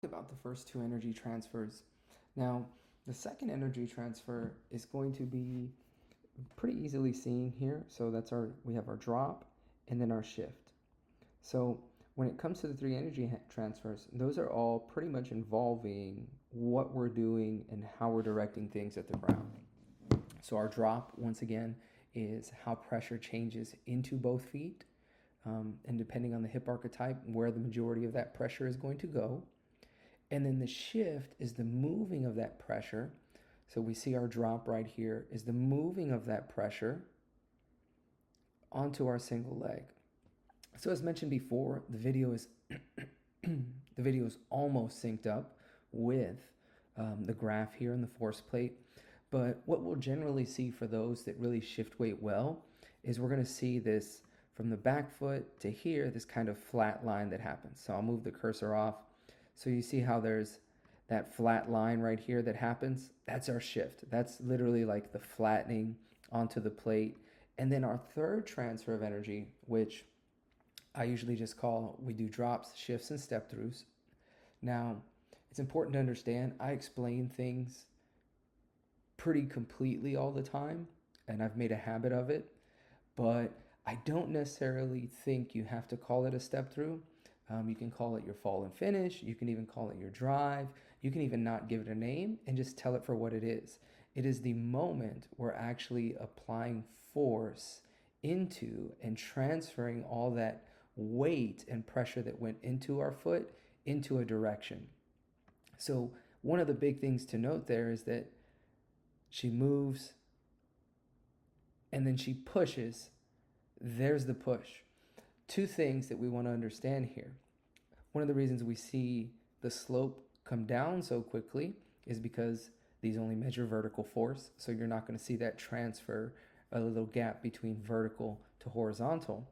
about the first two energy transfers. Now, the second energy transfer is going to be pretty easily seen here. So we have our drop and then our shift. So when it comes to the three energy transfers, those are all pretty much involving what we're doing and how we're directing things at the ground. So our drop, once again, is how pressure changes into both feet. And depending on the hip archetype, where the majority of that pressure is going to go. And then the shift is the moving of that pressure. So we see our drop right here is the moving of that pressure onto our single leg. So as mentioned before, the video is the video is almost synced up with the graph here in the force plate. But what we'll generally see for those that really shift weight well is we're going to see this from the back foot to here, this kind of flat line that happens. So I'll move the cursor off. So you see how there's that flat line right here that happens? That's our shift. That's literally like the flattening onto the plate. And then our third transfer of energy, which I usually just call, we do drops, shifts, and step throughs. Now, it's important to understand I explain things pretty completely all the time, and I've made a habit of it, but I don't necessarily think you have to call it a step through. You can call it your fall and finish. You can even call it your drive. You can even not give it a name and just tell it for what it is. It is the moment we're actually applying force into and transferring all that weight and pressure that went into our foot into a direction. So one of the big things to note there is that she moves and then she pushes. There's the push. Two things that we want to understand here. One of the reasons we see the slope come down so quickly is because these only measure vertical force. So you're not going to see that transfer, a little gap between vertical to horizontal.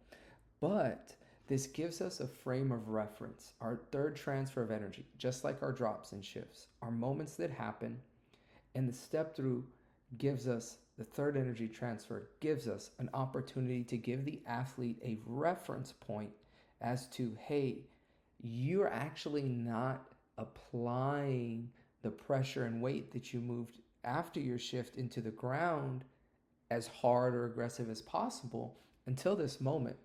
But this gives us a frame of reference. Our third transfer of energy, just like our drops and shifts, are moments that happen, and the step through gives us, the third energy transfer gives us an opportunity to give the athlete a reference point as to, hey, you're actually not applying the pressure and weight that you moved after your shift into the ground as hard or aggressive as possible until this moment.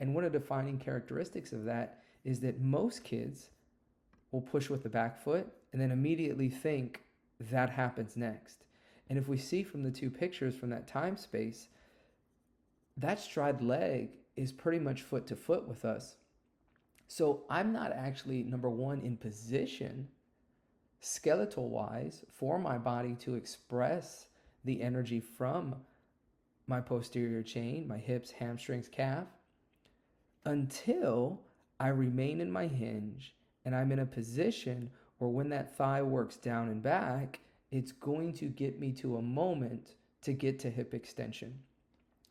And one of the defining characteristics of that is that most kids will push with the back foot and then immediately think that happens next. And if we see from the two pictures from that time space, that stride leg is pretty much foot to foot with us. So I'm not actually, number one, in position, skeletal wise, for my body to express the energy from my posterior chain, my hips, hamstrings, calf, until I remain in my hinge and I'm in a position where when that thigh works down and back, it's going to get me to a moment to get to hip extension.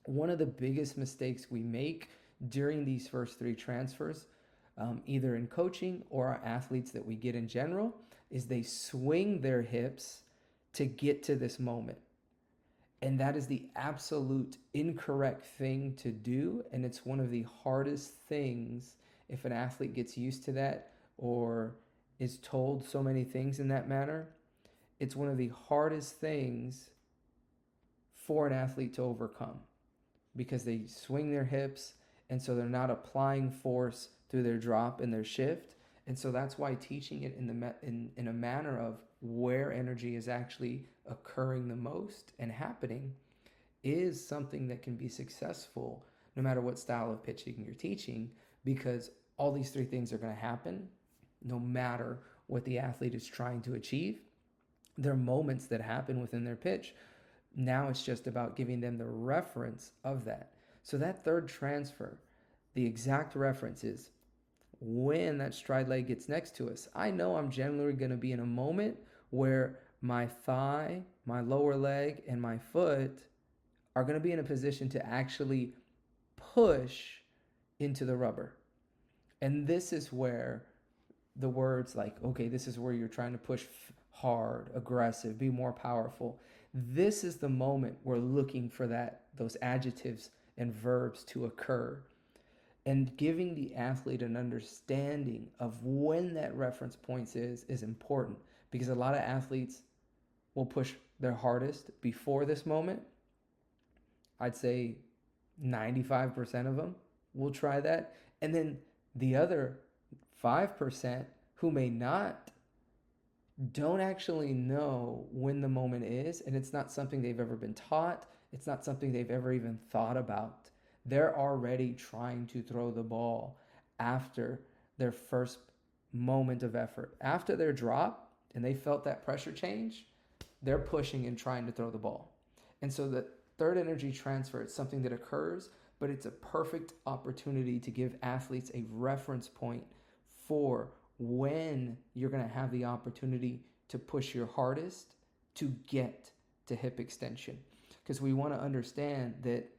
One of the biggest mistakes we make during these first three transfers, either in coaching or our athletes that we get in general, is they swing their hips to get to this moment. And that is the absolute incorrect thing to do. And it's one of the hardest things if an athlete gets used to that or is told so many things in that manner. It's one of the hardest things for an athlete to overcome because they swing their hips, and so they're not applying force through their drop and their shift. And so that's why teaching it in a manner of where energy is actually occurring the most and happening is something that can be successful no matter what style of pitching you're teaching, because all these three things are going to happen no matter what the athlete is trying to achieve. There are moments that happen within their pitch. Now it's just about giving them the reference of that. So that third transfer, the exact reference is when that stride leg gets next to us. I know I'm generally going to be in a moment where my thigh, my lower leg, and my foot are going to be in a position to actually push into the rubber. And this is where the words like, okay, this is where you're trying to push hard, aggressive, be more powerful. This is the moment we're looking for those adjectives and verbs to occur. And giving the athlete an understanding of when that reference point is important, because a lot of athletes will push their hardest before this moment. I'd say 95% of them will try that. And then the other 5% who may not don't actually know when the moment is, and it's not something they've ever been taught. It's not something they've ever even thought about. They're already trying to throw the ball after their first moment of effort. After their drop and they felt that pressure change, they're pushing and trying to throw the ball. And so the third energy transfer, it's something that occurs, but it's a perfect opportunity to give athletes a reference point for when you're going to have the opportunity to push your hardest to get to hip extension. Because we want to understand that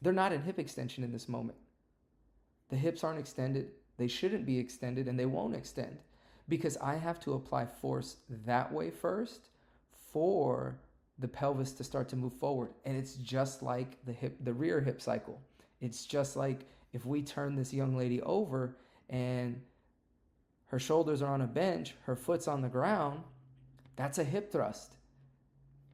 they're not in hip extension in this moment. The hips aren't extended, they shouldn't be extended, and they won't extend because I have to apply force that way first for the pelvis to start to move forward. And it's just like the rear hip cycle. It's just like if we turn this young lady over and her shoulders are on a bench, her foot's on the ground, that's a hip thrust.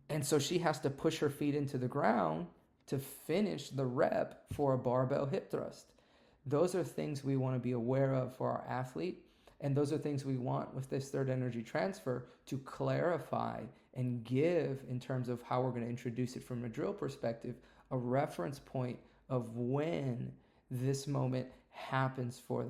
And so she has to push her feet into the ground to finish the rep for a barbell hip thrust. Those are things we want to be aware of for our athlete. And those are things we want with this third energy transfer to clarify and give in terms of how we're going to introduce it from a drill perspective, a reference point of when this moment happens for them.